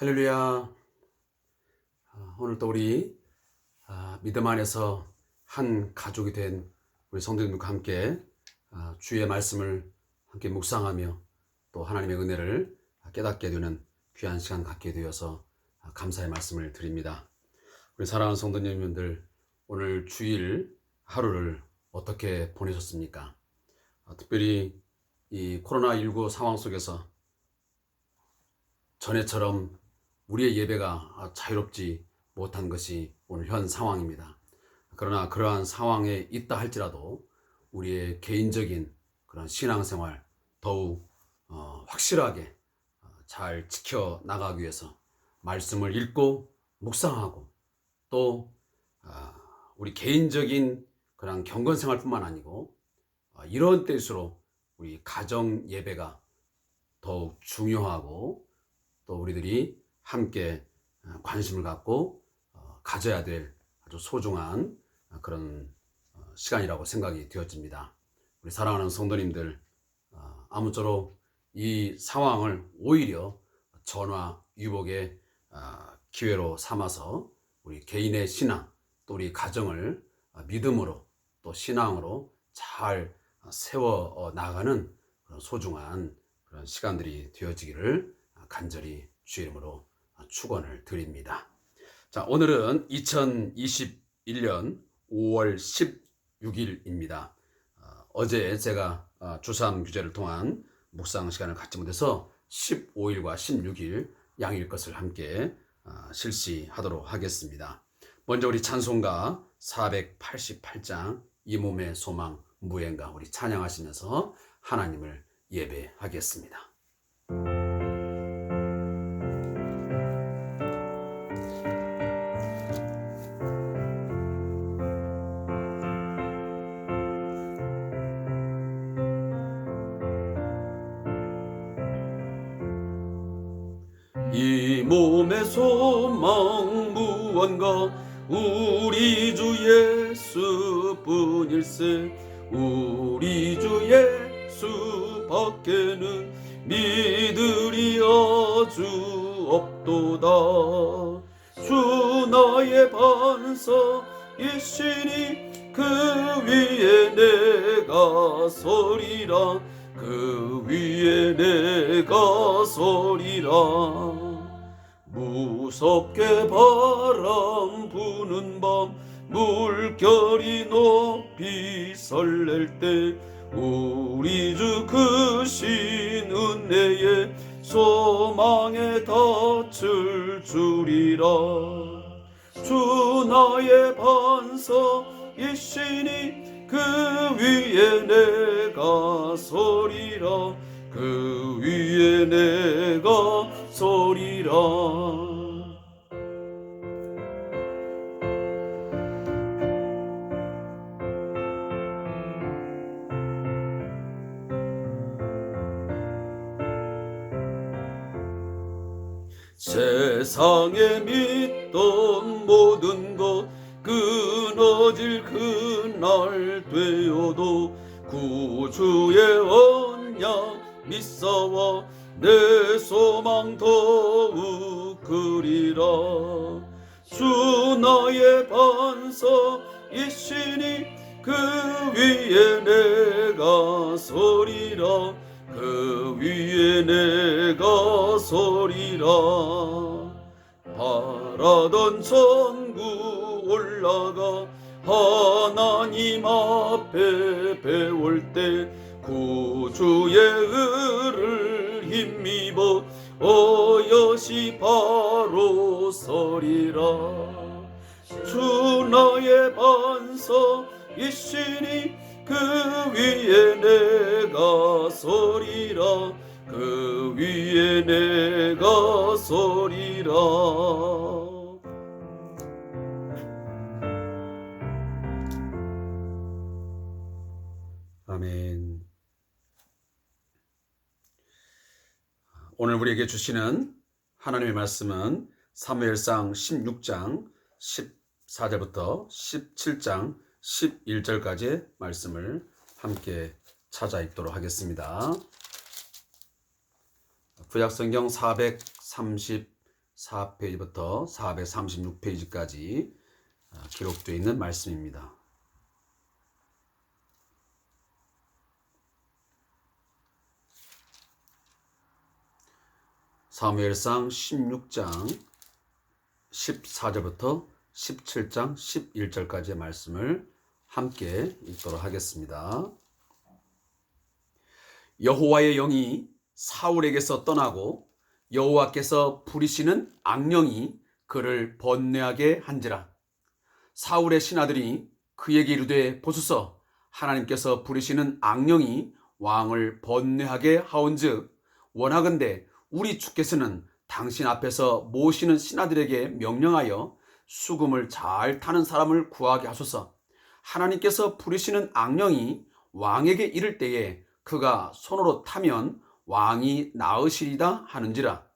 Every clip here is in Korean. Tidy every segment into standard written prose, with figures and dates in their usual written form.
할렐루야. 오늘 또 우리 믿음 안에서 한 가족이 된 우리 성도님들과 함께 주의 말씀을 함께 묵상하며 또 하나님의 은혜를 깨닫게 되는 귀한 시간 갖게 되어서 감사의 말씀을 드립니다. 우리 사랑하는 성도님들, 오늘 주일 하루를 어떻게 보내셨습니까? 특별히 이 코로나19 상황 속에서 전에처럼 우리의 예배가 자유롭지 못한 것이 오늘 현 상황입니다. 그러나 그러한 상황에 있다 할지라도 우리의 개인적인 그런 신앙생활 더욱 확실하게 잘 지켜나가기 위해서 말씀을 읽고 묵상하고 또 우리 개인적인 그런 경건생활뿐만 아니고 이런 때일수록 우리 가정 예배가 더욱 중요하고 또 우리들이 함께 관심을 갖고 가져야 될 아주 소중한 그런 시간이라고 생각이 되어집니다. 우리 사랑하는 성도님들, 아무쪼록 이 상황을 오히려 전화위복의 기회로 삼아서 우리 개인의 신앙 또 우리 가정을 믿음으로 또 신앙으로 잘 세워 나가는 그런 소중한 그런 시간들이 되어지기를 간절히 주의 이름으로 축원을 드립니다. 자, 오늘은 2021년 5월 16일입니다. 어제 제가 주3 규제를 통한 묵상 시간을 갖지 못해서 15일과 16일 양일 것을 함께 실시하도록 하겠습니다. 먼저 우리 찬송가 488장 이 몸의 소망 무엔가 우리 찬양하시면서 하나님을 예배하겠습니다. 이 몸의 소망 무언가 우리 주 예수뿐일세. 우리 주 예수 밖에는 믿으리 아주 없도다. 주 나의 반석이시니 그 위에 내가 서리라. 그 위에 내가 서리라. 무섭게 바람 부는 밤 물결이 높이 설렐 때 우리 주 크신 은혜에 소망에 닿을 줄이라. 주 나의 반석이시니 그 위에 내가 서리라. 그 위에 내가 서리라. 세상에 믿던 모든 것 끊어질 그날 되어도 구주의 언약 믿사와 내 소망 더욱 그리라. 주 나의 반석이시니 그 위에 내가 서리라. 그 위에 내가 서리라. 바라던 천국 올라가 하나님 앞에 배울 때 구주의 의를 힘입어 어여시 바로 서리라. 주 나의 반석이시니 그 위에 내가 서리라. 그 위에 내가 서리라. 아멘. 오늘 우리에게 주시는 하나님의 말씀은 사무엘상 16장 14절부터 17장 11절까지의 말씀을 함께 찾아 읽도록 하겠습니다. 구약성경 433 4페이지부터 436페이지까지 기록되어 있는 말씀입니다. 사무엘상 16장 14절부터 17장 11절까지의 말씀을 함께 읽도록 하겠습니다. 여호와의 영이 사울에게서 떠나고 여호와께서 부리시는 악령이 그를 번뇌하게 한지라. 사울의 신하들이 그에게 이르되 보소서, 하나님께서 부리시는 악령이 왕을 번뇌하게 하온즉 원하건대 우리 주께서는 당신 앞에서 모시는 신하들에게 명령하여 수금을 잘 타는 사람을 구하게 하소서. 하나님께서 부리시는 악령이 왕에게 이를 때에 그가 손으로 타면 왕이 나으시리다 하는지라.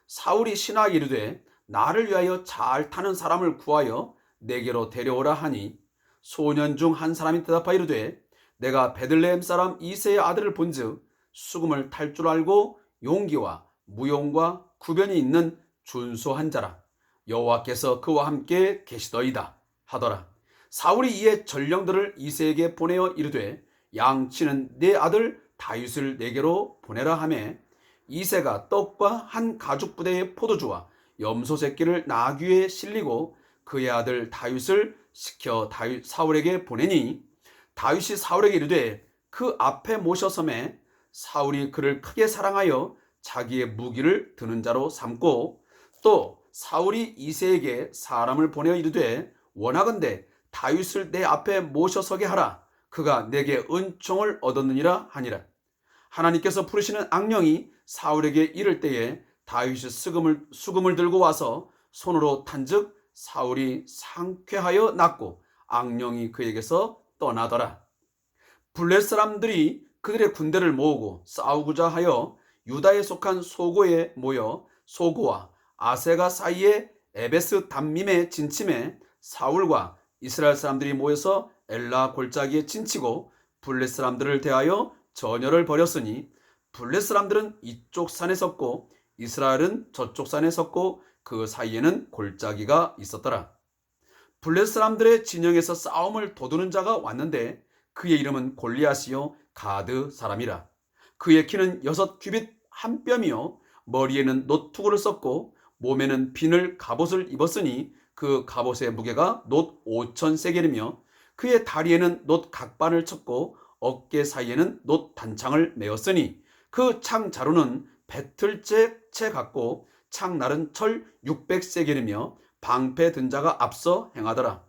사울이 신하에게 이르되 나를 위하여 잘 타는 사람을 구하여 내게로 데려오라 하니 소년 중 한 사람이 대답하여 이르되 내가 베들레헴 사람 이새의 아들을 본즉 수금을 탈 줄 알고 용기와 무용과 구변이 있는 준수한 자라. 여호와께서 그와 함께 계시더이다 하더라. 사울이 이에 전령들을 이새에게 보내어 이르되 양치는 내 아들 다윗을 내게로 보내라 하매 이새가 떡과 한 가죽 부대의 포도주와 염소 새끼를 나귀에 실리고 그의 아들 다윗을 시켜 사울에게 보내니 다윗이 사울에게 이르되 그 앞에 모셔섬에 사울이 그를 크게 사랑하여 자기의 무기를 드는 자로 삼고 또 사울이 이새에게 사람을 보내어 이르되 원하건대 다윗을 내 앞에 모셔서게 하라. 그가 내게 은총을 얻었느니라 하니라. 하나님께서 부르시는 악령이 사울에게 이를 때에 다윗이 수금을 들고 와서 손으로 탄즉 사울이 상쾌하여 낫고 악령이 그에게서 떠나더라. 블렛 사람들이 그들의 군대를 모으고 싸우고자 하여 유다에 속한 소고에 모여 소고와 아세가 사이에 에베스 담밈에 진침해 사울과 이스라엘 사람들이 모여서 엘라 골짜기에 진치고 블렛 사람들을 대하여 전열을 벌였으니 블렛 사람들은 이쪽 산에 섰고 이스라엘은 저쪽 산에 섰고 그 사이에는 골짜기가 있었더라. 블렛 사람들의 진영에서 싸움을 도두는 자가 왔는데 그의 이름은 골리앗이요 가드 사람이라. 그의 키는 6규빗 한 뼘이요 머리에는 놋투구를 썼고 몸에는 비늘 갑옷을 입었으니 그 갑옷의 무게가 놋 5,000세겔이며 그의 다리에는 놋 각반을 쳤고 어깨 사이에는 놋 단창을 메었으니 그 창 자루는 배틀째 채 같고 창날은 철 600세겔이며 방패 든 자가 앞서 행하더라.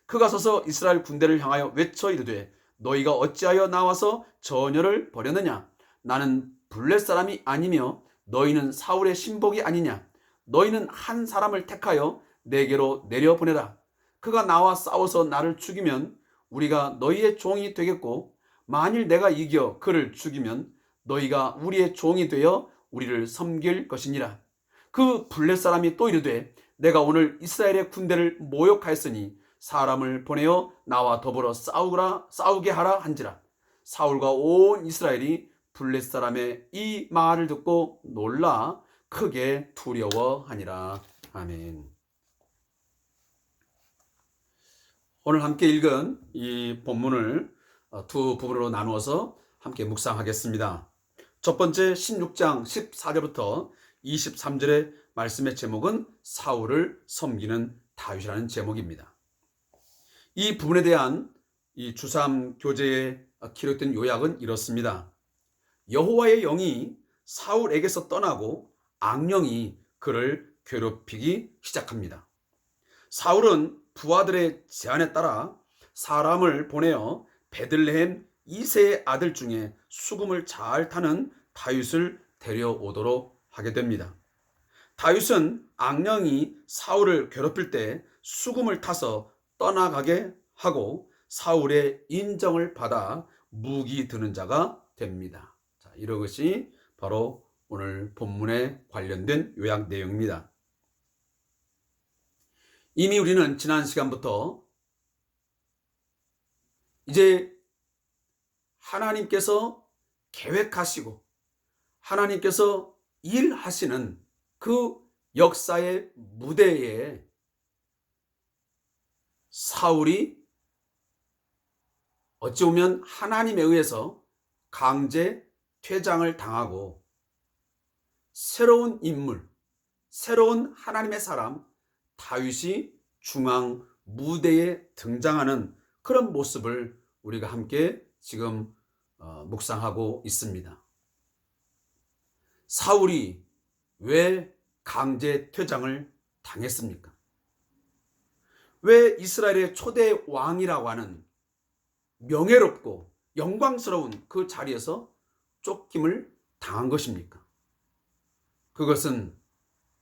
그가 서서 이스라엘 군대를 향하여 외쳐 이르되 너희가 어찌하여 나와서 전열을 벌였느냐? 나는 블렛 사람이 아니며 너희는 사울의 신복이 아니냐? 너희는 한 사람을 택하여 내게로 내려보내라. 그가 나와 싸워서 나를 죽이면 우리가 너희의 종이 되겠고 만일 내가 이겨 그를 죽이면 너희가 우리의 종이 되어 우리를 섬길 것이니라. 그 블렛 사람이 또 이르되 내가 오늘 이스라엘의 군대를 모욕하였으니 사람을 보내어 나와 더불어 싸우게 하라 한지라. 사울과 온 이스라엘이 블렛 사람의 이 말을 듣고 놀라 크게 두려워하니라. 아멘. 오늘 함께 읽은 이 본문을 두 부분으로 나누어서 함께 묵상하겠습니다. 첫 번째 16장 14절부터 23절의 말씀의 제목은 사울을 섬기는 다윗이라는 제목입니다. 이 부분에 대한 이 주삼 교재에 기록된 요약은 이렇습니다. 여호와의 영이 사울에게서 떠나고 악령이 그를 괴롭히기 시작합니다. 사울은 부하들의 제안에 따라 사람을 보내어 베들레헴 이새의 아들 중에 수금을 잘 타는 다윗을 데려오도록 하게 됩니다. 다윗은 악령이 사울을 괴롭힐 때 수금을 타서 떠나가게 하고 사울의 인정을 받아 무기 드는 자가 됩니다. 자, 이것이 바로 오늘 본문에 관련된 요약 내용입니다. 이미 우리는 지난 시간부터 이제 하나님께서 계획하시고 하나님께서 일하시는 그 역사의 무대에 사울이 어찌 보면 하나님에 의해서 강제 퇴장을 당하고 새로운 인물, 새로운 하나님의 사람 다윗이 중앙 무대에 등장하는 그런 모습을 우리가 함께 지금 묵상하고 있습니다. 사울이 왜 강제 퇴장을 당했습니까? 왜 이스라엘의 초대 왕이라고 하는 명예롭고 영광스러운 그 자리에서 쫓김을 당한 것입니까? 그것은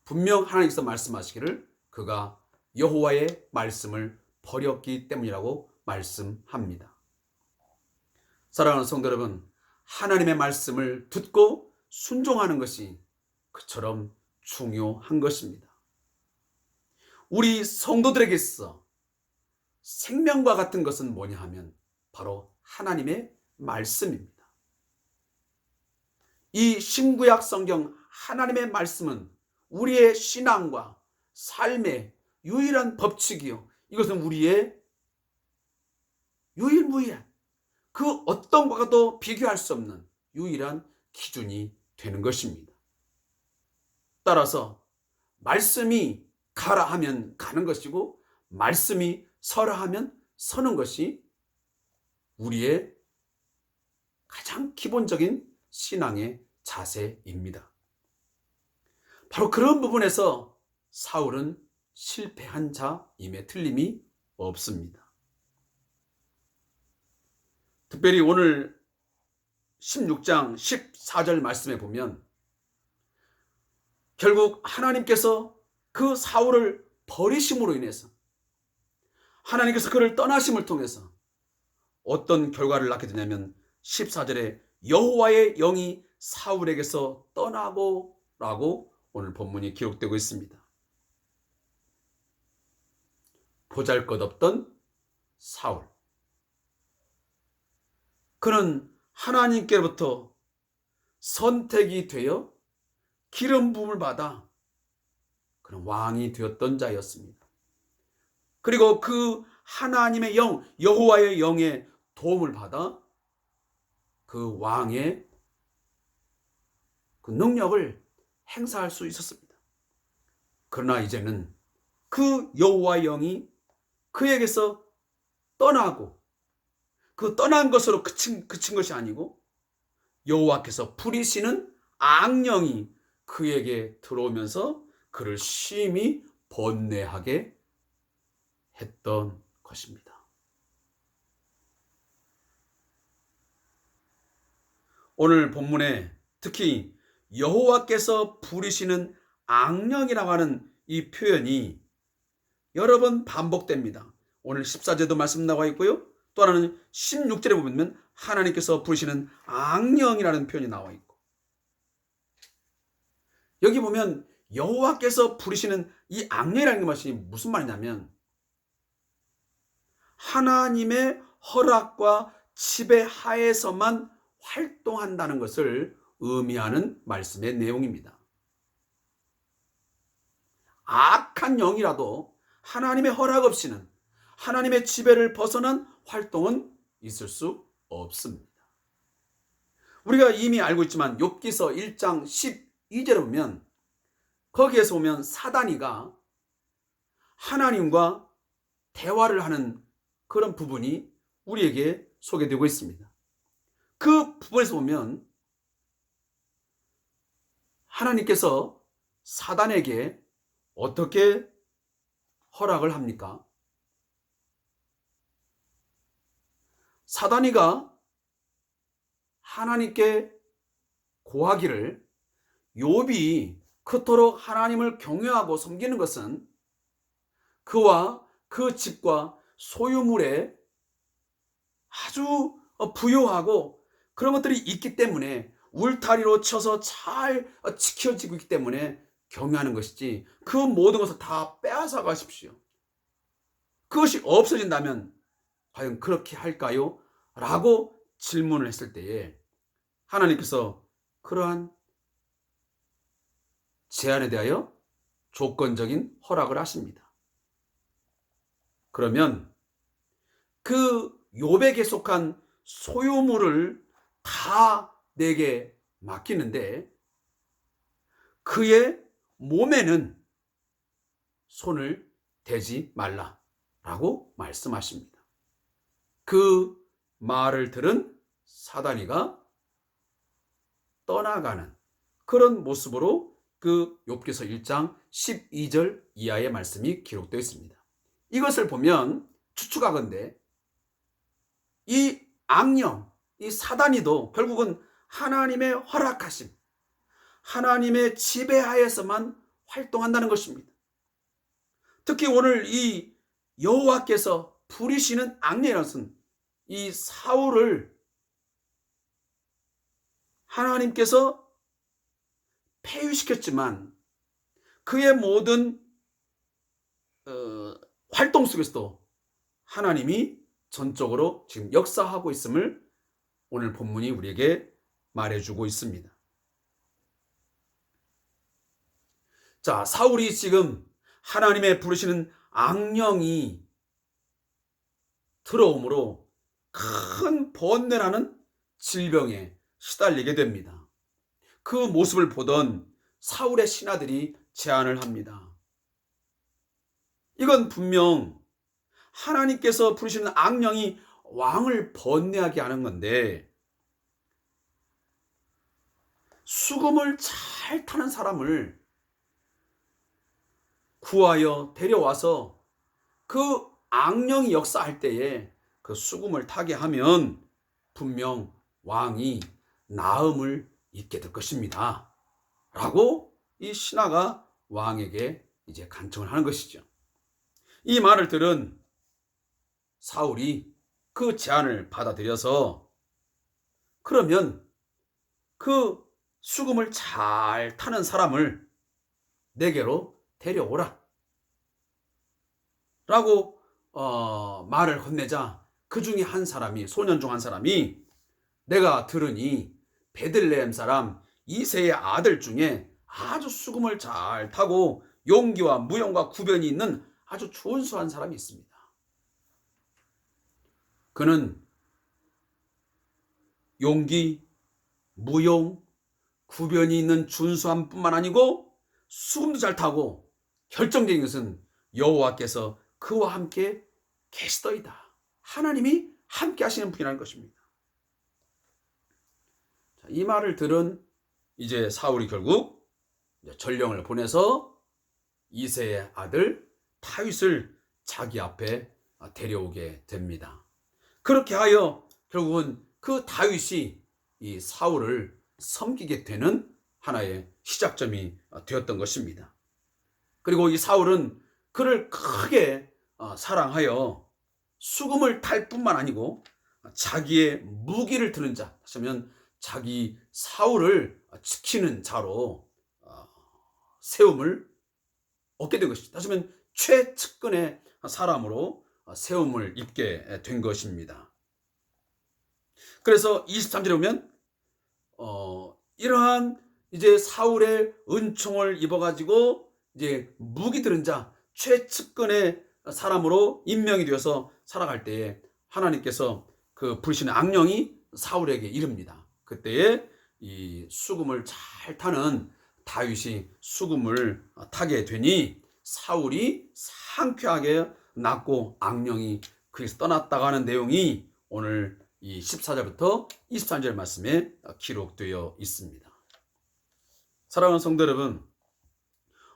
분명 하나님께서 말씀하시기를 그가 여호와의 말씀을 버렸기 때문이라고 말씀합니다. 사랑하는 성도 여러분, 하나님의 말씀을 듣고 순종하는 것이 그처럼 중요한 것입니다. 우리 성도들에게 있어 생명과 같은 것은 뭐냐 하면 바로 하나님의 말씀입니다. 이 신구약 성경 하나님의 말씀은 우리의 신앙과 삶의 유일한 법칙이요, 이것은 우리의 유일무이한 그 어떤 것과도 비교할 수 없는 유일한 기준이 되는 것입니다. 따라서 말씀이 가라 하면 가는 것이고 말씀이 서라 하면 서는 것이 우리의 가장 기본적인 신앙의 자세입니다. 바로 그런 부분에서 사울은 실패한 자임에 틀림이 없습니다. 특별히 오늘 16장 14절 말씀에 보면 결국 하나님께서 그 사울을 버리심으로 인해서 하나님께서 그를 떠나심을 통해서 어떤 결과를 낳게 되냐면 14절에 여호와의 영이 사울에게서 떠나고 라고 오늘 본문이 기록되고 있습니다. 보잘것없던 사울, 그는 하나님께로부터 선택이 되어 기름 부음을 받아 그는 왕이 되었던 자였습니다. 그리고 그 하나님의 영, 여호와의 영의 도움을 받아 그 왕의 그 능력을 행사할 수 있었습니다. 그러나 이제는 그 여호와의 영이 그에게서 떠나고 그 떠난 것으로 그친 것이 아니고 여호와께서 부리시는 악령이 그에게 들어오면서 그를 심히 번뇌하게 했던 것입니다. 오늘 본문에 특히 여호와께서 부리시는 악령이라고 하는 이 표현이 여러 번 반복됩니다. 오늘 14절도 말씀 나와 있고요. 또 하나는 16절에 보면 하나님께서 부르시는 악령이라는 표현이 나와 있고, 여기 보면 여호와께서 부르시는 이 악령이라는 것이 무슨 말이냐면 하나님의 허락과 지배 하에서만 활동한다는 것을 의미하는 말씀의 내용입니다. 악한 영이라도 하나님의 허락 없이는 하나님의 지배를 벗어난 활동은 있을 수 없습니다. 우리가 이미 알고 있지만 욥기서 1장 12절에 보면 거기에서 보면 사단이가 하나님과 대화를 하는 그런 부분이 우리에게 소개되고 있습니다. 그 부분에서 보면 하나님께서 사단에게 어떻게 허락을 합니까? 사단이가 하나님께 고하기를 욥이 그토록 하나님을 경외하고 섬기는 것은 그와 그 집과 소유물에 아주 부유하고 그런 것들이 있기 때문에 울타리로 쳐서 잘 지켜지고 있기 때문에 경외하는 것이지 그 모든 것을 다 빼앗아 가십시오. 그것이 없어진다면 과연 그렇게 할까요? 라고 질문을 했을 때에 하나님께서 그러한 제안에 대하여 조건적인 허락을 하십니다. 그러면 그 욥에게 속한 소유물을 다 내게 맡기는데 그의 몸에는 손을 대지 말라라고 말씀하십니다. 그 말을 들은 사다니가 떠나가는 그런 모습으로 그 욥기서 1장 12절 이하의 말씀이 기록되어 있습니다. 이것을 보면 추측하건대 이 악령, 이 사단이도 결국은 하나님의 허락하심, 하나님의 지배하에서만 활동한다는 것입니다. 특히 오늘 이 여호와께서 부리시는 악령이라는 것은 이 사울을 하나님께서 폐위시켰지만 그의 모든 활동 속에서도 하나님이 전적으로 지금 역사하고 있음을 오늘 본문이 우리에게 말해주고 있습니다. 자, 사울이 지금 하나님의 부르시는 악령이 들어오므로 큰 번뇌라는 질병에 시달리게 됩니다. 그 모습을 보던 사울의 신하들이 제안을 합니다. 이건 분명 하나님께서 부르시는 악령이 왕을 번뇌하게 하는 건데 수금을 잘 타는 사람을 구하여 데려와서 그 악령이 역사할 때에 그 수금을 타게 하면 분명 왕이 나음을 입게 될 것입니다. 라고 이 신하가 왕에게 이제 간청을 하는 것이죠. 이 말을 들은 사울이 그 제안을 받아들여서 그러면 그 수금을 잘 타는 사람을 내게로 데려오라 라고 말을 건네자 그 중에 한 사람이, 소년 중 한 사람이 내가 들으니 베들레헴 사람 이새의 아들 중에 아주 수금을 잘 타고 용기와 무용과 구변이 있는 아주 준수한 사람이 있습니다. 그는 용기, 무용, 구변이 있는 준수함 뿐만 아니고 수금도 잘 타고 결정적인 것은 여호와께서 그와 함께 계시더이다. 하나님이 함께 하시는 분이라는 것입니다. 자, 이 말을 들은 이제 사울이 결국 전령을 보내서 이새의 아들 다윗을 자기 앞에 데려오게 됩니다. 그렇게 하여 결국은 그 다윗이 이 사울을 섬기게 되는 하나의 시작점이 되었던 것입니다. 그리고 이 사울은 그를 크게 사랑하여 수금을 탈 뿐만 아니고 자기의 무기를 드는 자, 다시 하면 자기 사울을 지키는 자로 세움을 얻게 된 것입니다. 다시 하면 최측근의 사람으로 세움을 입게 된 것입니다. 그래서 23절에 보면 이러한 이제 사울의 은총을 입어가지고 이제 무기 들은 자 최측근의 사람으로 임명이 되어서 살아갈 때에 하나님께서 그 부르시는 악령이 사울에게 이릅니다. 그때에 이 수금을 잘 타는 다윗이 수금을 타게 되니 사울이 상쾌하게 낫고 악령이 그에서 떠났다고 하는 내용이 오늘 이 14절부터 23절 말씀에 기록되어 있습니다. 사랑하는 성도 여러분,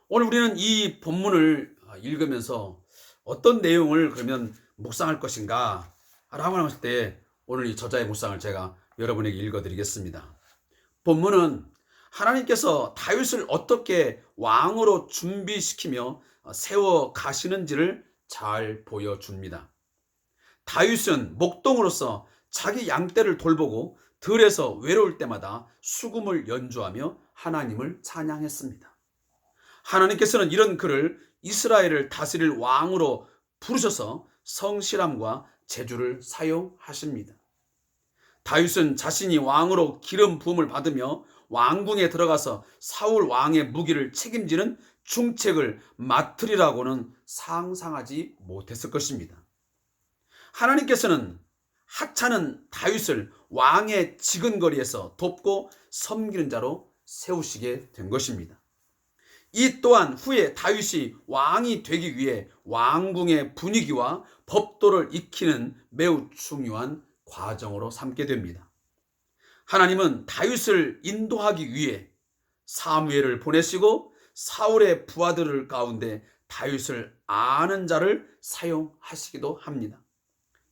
오늘 우리는 이 본문을 읽으면서 어떤 내용을 그러면 묵상할 것인가 라고 하실 때 오늘 이 저자의 묵상을 제가 여러분에게 읽어드리겠습니다. 본문은 하나님께서 다윗을 어떻게 왕으로 준비시키며 세워 가시는지를 잘 보여줍니다. 다윗은 목동으로서 자기 양떼를 돌보고 들에서 외로울 때마다 수금을 연주하며 하나님을 찬양했습니다. 하나님께서는 이런 그를 이스라엘을 다스릴 왕으로 부르셔서 성실함과 재주를 사용하십니다. 다윗은 자신이 왕으로 기름 부음을 받으며 왕궁에 들어가서 사울 왕의 무기를 책임지는 중책을 맡으리라고는 상상하지 못했을 것입니다. 하나님께서는 하찮은 다윗을 왕의 지근거리에서 돕고 섬기는 자로 세우시게 된 것입니다. 이 또한 후에 다윗이 왕이 되기 위해 왕궁의 분위기와 법도를 익히는 매우 중요한 과정으로 삼게 됩니다. 하나님은 다윗을 인도하기 위해 사무엘을 보내시고 사울의 부하들 가운데 다윗을 아는 자를 사용하시기도 합니다.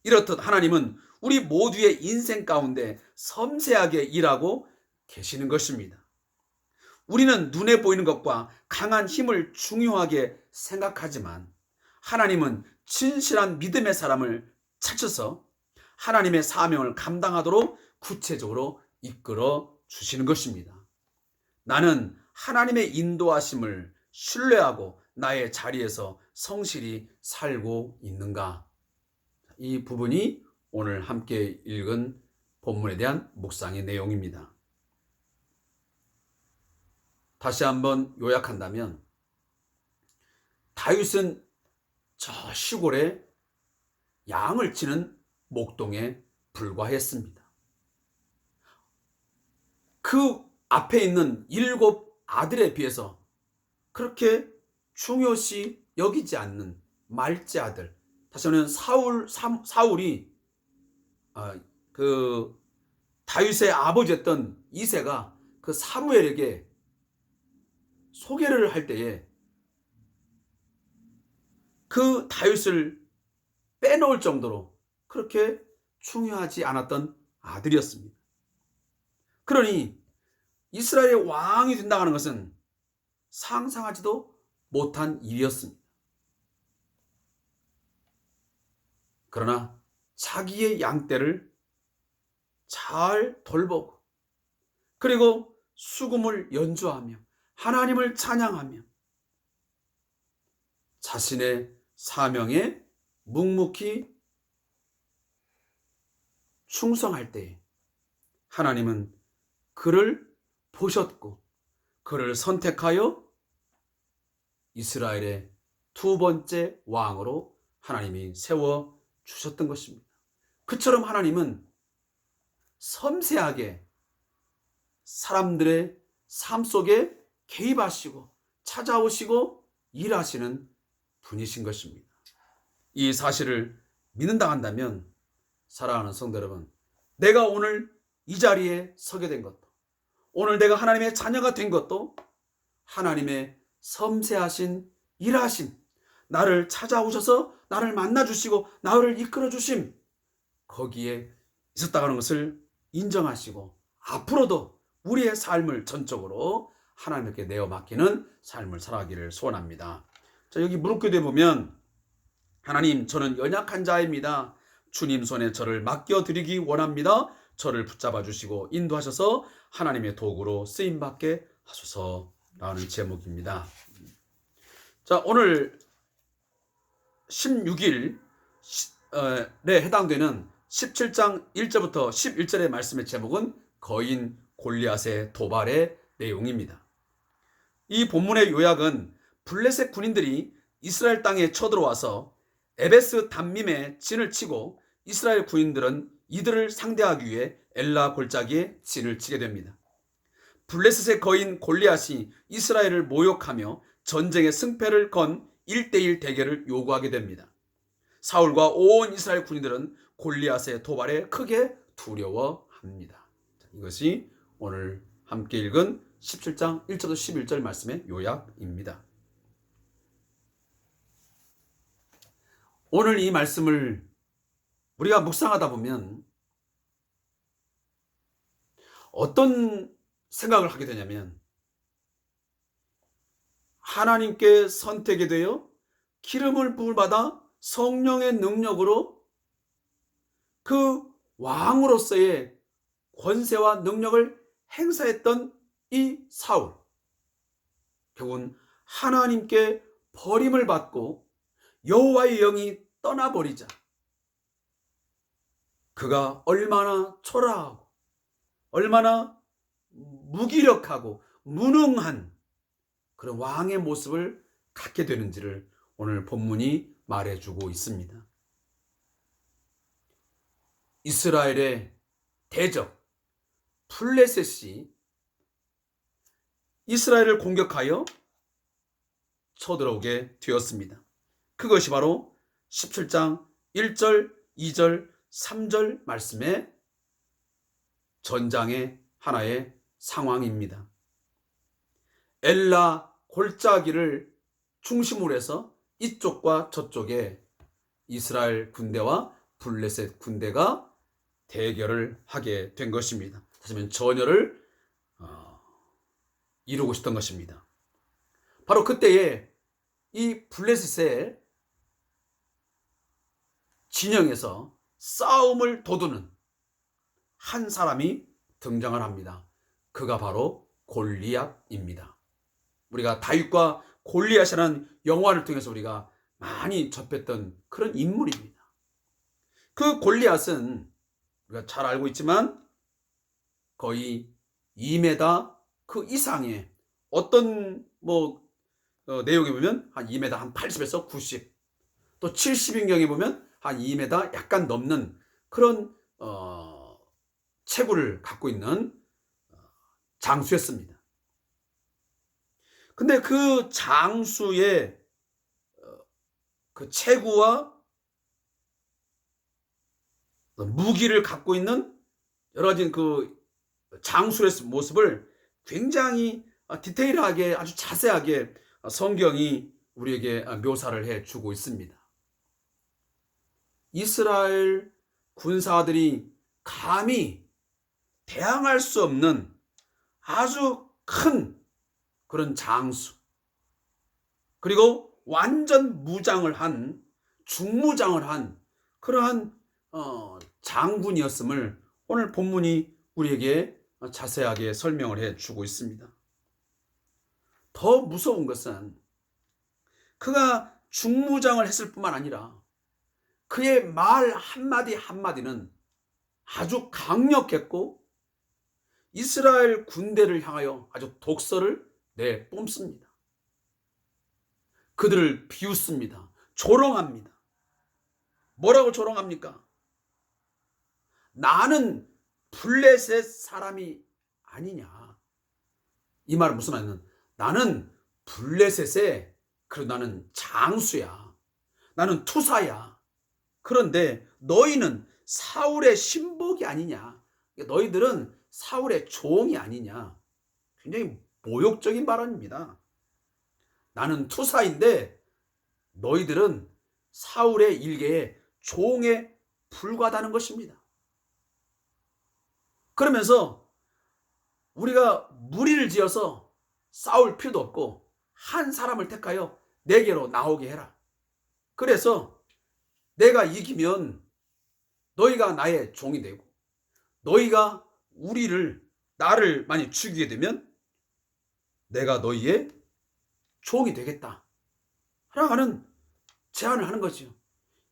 이렇듯 하나님은 우리 모두의 인생 가운데 섬세하게 일하고 계시는 것입니다. 우리는 눈에 보이는 것과 강한 힘을 중요하게 생각하지만 하나님은 진실한 믿음의 사람을 찾아서 하나님의 사명을 감당하도록 구체적으로 이끌어 주시는 것입니다. 나는 하나님의 인도하심을 신뢰하고 나의 자리에서 성실히 살고 있는가? 이 부분이 오늘 함께 읽은 본문에 대한 묵상의 내용입니다. 다시 한번 요약한다면 다윗은 저 시골에 양을 치는 목동에 불과했습니다. 그 앞에 있는 7 아들에 비해서 그렇게 중요시 여기지 않는 말제 아들, 다시 말하면 사울이 그 다윗의 아버지였던 이새가 그 사무엘에게 소개를 할 때에 그 다윗을 빼놓을 정도로 그렇게 중요하지 않았던 아들이었습니다. 그러니 이스라엘의 왕이 된다고 하는 것은 상상하지도 못한 일이었습니다. 그러나 자기의 양떼를 잘 돌보고 그리고 수금을 연주하며 하나님을 찬양하며 자신의 사명에 묵묵히 충성할 때에 하나님은 그를 보셨고 그를 선택하여 이스라엘의 2번째 왕으로 하나님이 세워 주셨던 것입니다. 그처럼 하나님은 섬세하게 사람들의 삶 속에 개입하시고 찾아오시고 일하시는 분이신 것입니다. 이 사실을 믿는다 한다면 사랑하는 성도 여러분, 내가 오늘 이 자리에 서게 된 것도, 오늘 내가 하나님의 자녀가 된 것도 하나님의 섬세하신 일하심, 나를 찾아오셔서 나를 만나주시고 나를 이끌어주심, 거기에 있었다고 하는 것을 인정하시고 앞으로도 우리의 삶을 전적으로 하나님께 내어 맡기는 삶을 살아가기를 소원합니다. 자, 여기 무릎교대에 보면 하나님, 저는 연약한 자입니다. 주님 손에 저를 맡겨드리기 원합니다. 저를 붙잡아 주시고 인도하셔서 하나님의 도구로 쓰임받게 하소서라는 제목입니다. 자, 오늘 16일에 해당되는 17장 1절부터 11절의 말씀의 제목은 거인 골리앗의 도발의 내용입니다. 이 본문의 요약은 블레셋 군인들이 이스라엘 땅에 쳐들어와서 에베스 담밈에 진을 치고 이스라엘 군인들은 이들을 상대하기 위해 엘라 골짜기에 진을 치게 됩니다. 블레셋의 거인 골리앗이 이스라엘을 모욕하며 전쟁의 승패를 건 1대1 대결을 요구하게 됩니다. 사울과 온 이스라엘 군인들은 골리앗의 도발에 크게 두려워합니다. 이것이 오늘 함께 읽은 17장 1절부터 11절 말씀의 요약입니다. 오늘 이 말씀을 우리가 묵상하다 보면 어떤 생각을 하게 되냐면, 하나님께 선택이 되어 기름을 부음받아 성령의 능력으로 그 왕으로서의 권세와 능력을 행사했던 이 사울, 결국은 하나님께 버림을 받고 여호와의 영이 떠나버리자 그가 얼마나 초라하고 얼마나 무기력하고 무능한 그런 왕의 모습을 갖게 되는지를 오늘 본문이 말해주고 있습니다. 이스라엘의 대적 블레셋이 이스라엘을 공격하여 쳐들어오게 되었습니다. 그것이 바로 17장 1절, 2절, 3절 말씀의 전장의 하나의 상황입니다. 엘라 골짜기를 중심으로 해서 이쪽과 저쪽에 이스라엘 군대와 블레셋 군대가 대결을 하게 된 것입니다. 다시 말하면 전열을 이루고 싶던 것입니다. 바로 그때에 이 블레셋의 진영에서 싸움을 도두는 한 사람이 등장을 합니다. 그가 바로 골리앗입니다. 우리가 다윗과 골리앗이라는 영화를 통해서 우리가 많이 접했던 그런 인물입니다. 그 골리앗은 우리가 잘 알고 있지만 거의 2m 그 이상의 어떤 내용에 보면 한 2m 한 80에서 90, 또 70인경에 보면 한 2m 약간 넘는 그런 체구를 갖고 있는 장수였습니다. 근데 그 장수의 그 체구와 무기를 갖고 있는 여러 가지 그 장수의 모습을 굉장히 디테일하게 아주 자세하게 성경이 우리에게 묘사를 해주고 있습니다. 이스라엘 군사들이 감히 대항할 수 없는 아주 큰 그런 장수, 그리고 완전 무장을 한, 중무장을 한 그러한 장군이었음을 오늘 본문이 우리에게 자세하게 설명을 해주고 있습니다. 더 무서운 것은 그가 중무장을 했을 뿐만 아니라 그의 말 한마디 한마디는 아주 강력했고 이스라엘 군대를 향하여 아주 독서를 내뿜습니다. 그들을 비웃습니다. 조롱합니다. 뭐라고 조롱합니까? 나는 블레셋 사람이 아니냐. 이 말은 무슨 말이냐면 나는 블레셋의 나는 장수야. 나는 투사야. 그런데 너희는 사울의 신복이 아니냐. 너희들은 사울의 종이 아니냐. 굉장히 모욕적인 발언입니다. 나는 투사인데 너희들은 사울의 일개의 종에 불과하다는 것입니다. 그러면서 우리가 무리를 지어서 싸울 필요도 없고 한 사람을 택하여 내게로 나오게 해라. 그래서 내가 이기면 너희가 나의 종이 되고 너희가 나를 만약 죽이게 되면 내가 너희의 종이 되겠다 라고 하는 제안을 하는 거죠.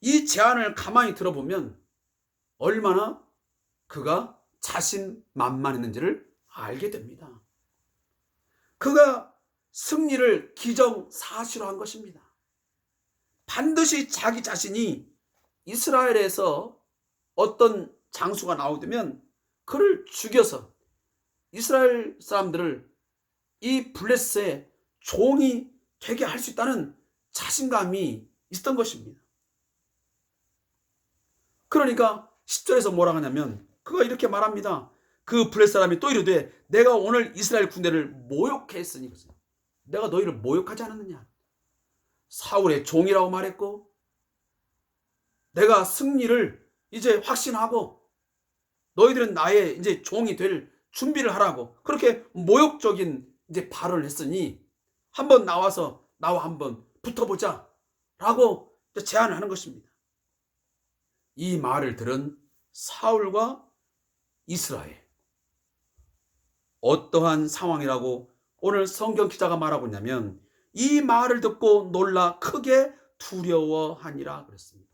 이 제안을 가만히 들어보면 얼마나 그가 자신만만했는지를 알게 됩니다. 그가 승리를 기정사실화한 것입니다. 반드시 자기 자신이 이스라엘에서 어떤 장수가 나오면 그를 죽여서 이스라엘 사람들을 이 블레셋의 종이 되게 할 수 있다는 자신감이 있었던 것입니다. 그러니까 10절에서 뭐라고 하냐면 그가 이렇게 말합니다. 그 블레셋 사람이 또 이르되 내가 오늘 이스라엘 군대를 모욕했으니 내가 너희를 모욕하지 않았느냐. 사울의 종이라고 말했고 내가 승리를 이제 확신하고 너희들은 나의 이제 종이 될 준비를 하라고 그렇게 모욕적인 이제 발언을 했으니 한번 나와서 나와 한번 붙어보자 라고 제안을 하는 것입니다. 이 말을 들은 사울과 이스라엘 어떠한 상황이라고 오늘 성경 기자가 말하고 있냐면 이 말을 듣고 놀라 크게 두려워하니라 그랬습니다.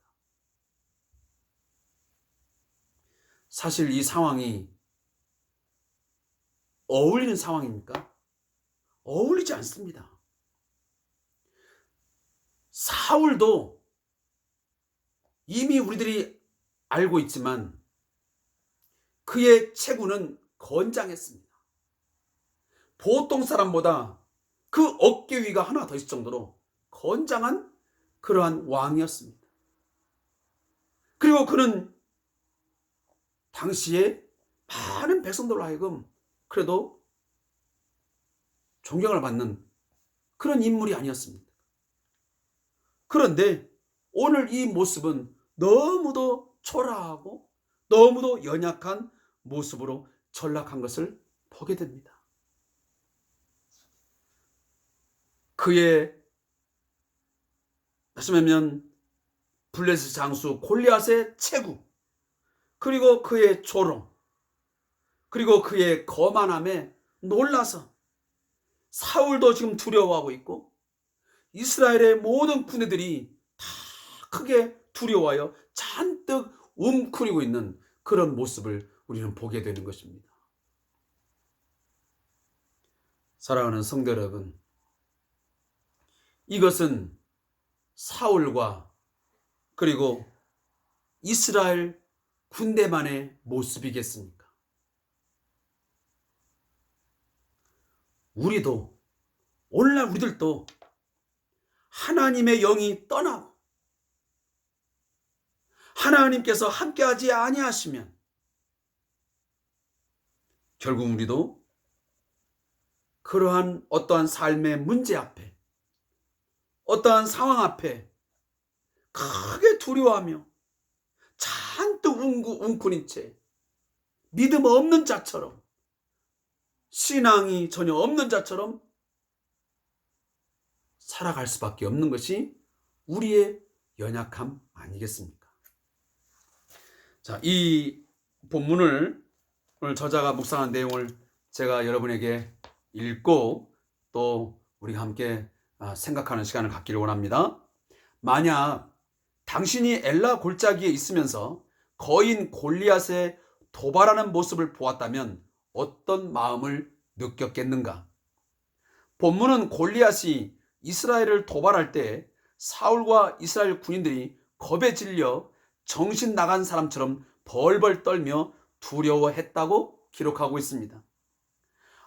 사실 이 상황이 어울리는 상황입니까? 어울리지 않습니다. 사울도 이미 우리들이 알고 있지만 그의 체구는 건장했습니다. 보통 사람보다 그 어깨 위가 하나 더 있을 정도로 건장한 그러한 왕이었습니다. 그리고 그는 당시에 많은 백성들로 하여금 그래도 존경을 받는 그런 인물이 아니었습니다. 그런데 오늘 이 모습은 너무도 초라하고 너무도 연약한 모습으로 전락한 것을 보게 됩니다. 그의 말씀하면 블레셋 장수 골리앗의 체구, 그리고 그의 조롱, 그리고 그의 거만함에 놀라서 사울도 지금 두려워하고 있고 이스라엘의 모든 군대들이 다 크게 두려워하여 잔뜩 움츠리고 있는 그런 모습을 우리는 보게 되는 것입니다. 사랑하는 성도 여러분, 이것은 사울과 그리고 이스라엘 군대만의 모습이겠습니까? 우리도 오늘날 우리들도 하나님의 영이 떠나고 하나님께서 함께하지 아니하시면 결국 우리도 그러한 어떠한 삶의 문제 앞에 어떠한 상황 앞에 크게 두려워하며 잔뜩 웅크린 채 믿음 없는 자처럼 신앙이 전혀 없는 자처럼 살아갈 수밖에 없는 것이 우리의 연약함 아니겠습니까? 자, 이 본문을 오늘 저자가 묵상한 내용을 제가 여러분에게 읽고 또 우리가 함께 생각하는 시간을 갖기를 원합니다. 만약 당신이 엘라 골짜기에 있으면서 거인 골리앗의 도발하는 모습을 보았다면 어떤 마음을 느꼈겠는가? 본문은 골리앗이 이스라엘을 도발할 때 사울과 이스라엘 군인들이 겁에 질려 정신 나간 사람처럼 벌벌 떨며 두려워했다고 기록하고 있습니다.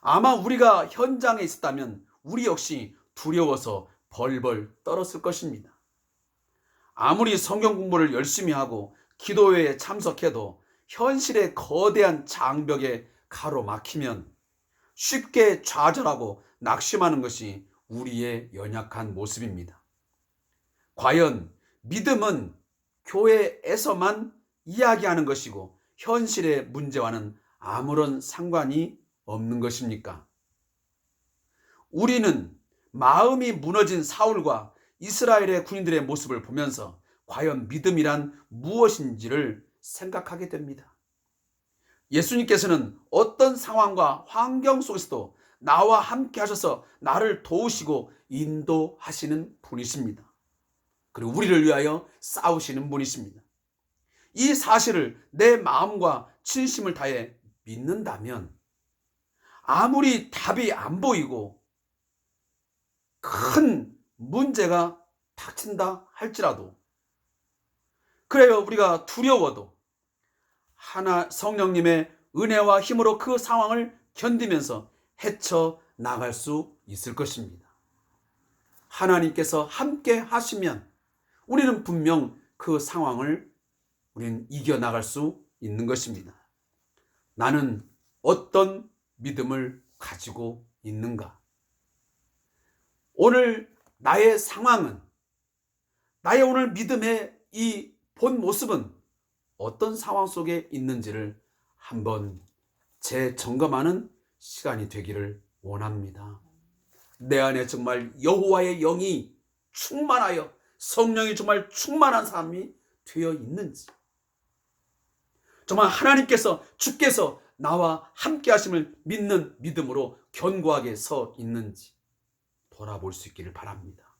아마 우리가 현장에 있었다면 우리 역시 두려워서 벌벌 떨었을 것입니다. 아무리 성경 공부를 열심히 하고 기도회에 참석해도 현실의 거대한 장벽에 가로막히면 쉽게 좌절하고 낙심하는 것이 우리의 연약한 모습입니다. 과연 믿음은 교회에서만 이야기하는 것이고 현실의 문제와는 아무런 상관이 없는 것입니까? 우리는 마음이 무너진 사울과 이스라엘의 군인들의 모습을 보면서 과연 믿음이란 무엇인지를 생각하게 됩니다. 예수님께서는 어떤 상황과 환경 속에서도 나와 함께 하셔서 나를 도우시고 인도하시는 분이십니다. 그리고 우리를 위하여 싸우시는 분이십니다. 이 사실을 내 마음과 진심을 다해 믿는다면 아무리 답이 안 보이고 큰 문제가 닥친다 할지라도 그래요, 우리가 두려워도 성령님의 은혜와 힘으로 그 상황을 견디면서 헤쳐나갈 수 있을 것입니다. 하나님께서 함께 하시면 우리는 분명 그 상황을 우리는 이겨나갈 수 있는 것입니다. 나는 어떤 믿음을 가지고 있는가? 오늘 나의 상황은, 나의 오늘 믿음의 이 본 모습은 어떤 상황 속에 있는지를 한번 재점검하는 시간이 되기를 원합니다. 내 안에 정말 여호와의 영이 충만하여 성령이 정말 충만한 사람이 되어 있는지, 정말 하나님께서 주께서 나와 함께 하심을 믿는 믿음으로 견고하게 서 있는지 돌아볼 수 있기를 바랍니다.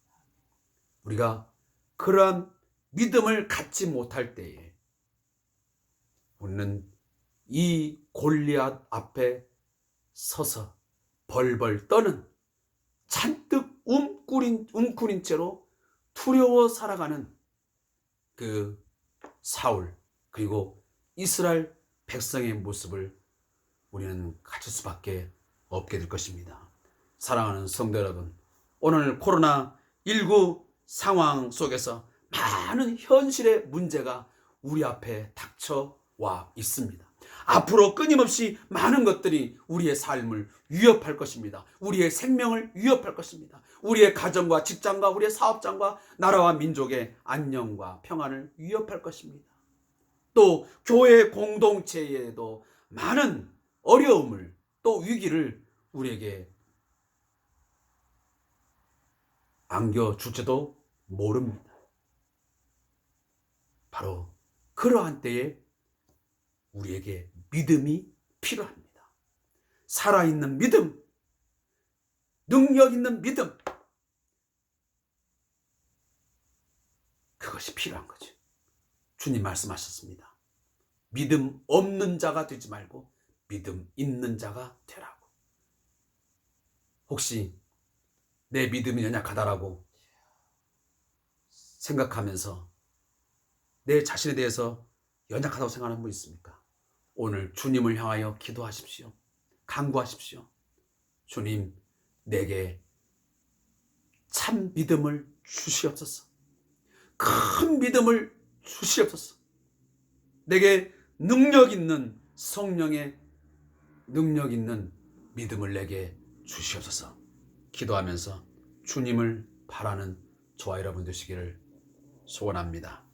우리가 그러한 믿음을 갖지 못할 때에 우리는 이 골리앗 앞에 서서 벌벌 떠는 잔뜩 움츠린 채로 두려워 살아가는 그 사울 그리고 이스라엘 백성의 모습을 우리는 가질 수밖에 없게 될 것입니다. 사랑하는 성도 여러분, 오늘 코로나19 상황 속에서 많은 현실의 문제가 우리 앞에 닥쳐와 있습니다. 앞으로 끊임없이 많은 것들이 우리의 삶을 위협할 것입니다. 우리의 생명을 위협할 것입니다. 우리의 가정과 직장과 우리의 사업장과 나라와 민족의 안녕과 평안을 위협할 것입니다. 또 교회 공동체에도 많은 어려움을 또 위기를 우리에게 안겨줄지도 모릅니다. 바로 그러한 때에 우리에게 믿음이 필요합니다. 살아있는 믿음, 능력 있는 믿음, 그것이 필요한 거죠. 주님 말씀하셨습니다. 믿음 없는 자가 되지 말고 믿음 있는 자가 되라고. 혹시 내 믿음이 연약하다라고 생각하면서 내 자신에 대해서 연약하다고 생각하는 분 있습니까? 오늘 주님을 향하여 기도하십시오. 간구하십시오. 주님, 내게 참 믿음을 주시옵소서. 큰 믿음을 주시옵소서. 내게 능력 있는 성령의 능력 있는 믿음을 내게 주시옵소서. 기도하면서 주님을 바라는 저와 여러분 되시기를 소원합니다.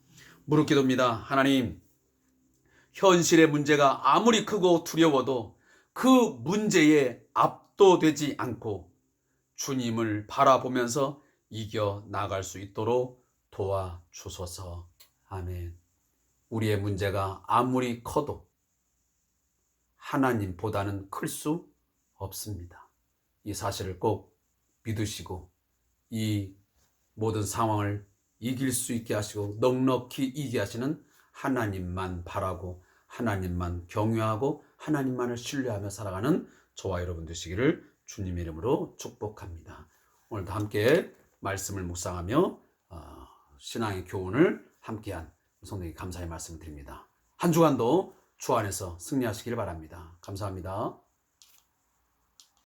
무릎 기도입니다. 하나님, 현실의 문제가 아무리 크고 두려워도 그 문제에 압도되지 않고 주님을 바라보면서 이겨 나갈 수 있도록 도와주소서. 아멘. 우리의 문제가 아무리 커도 하나님보다는 클 수 없습니다. 이 사실을 꼭 믿으시고 이 모든 상황을 이길 수 있게 하시고 넉넉히 이기게 하시는 하나님만 바라고 하나님만 경외하고 하나님만을 신뢰하며 살아가는 저와 여러분 되시기를 주님의 이름으로 축복합니다. 오늘도 함께 말씀을 묵상하며 신앙의 교훈을 함께한 성도님께 감사의 말씀을 드립니다. 한 주간도 주 안에서 승리하시길 바랍니다. 감사합니다.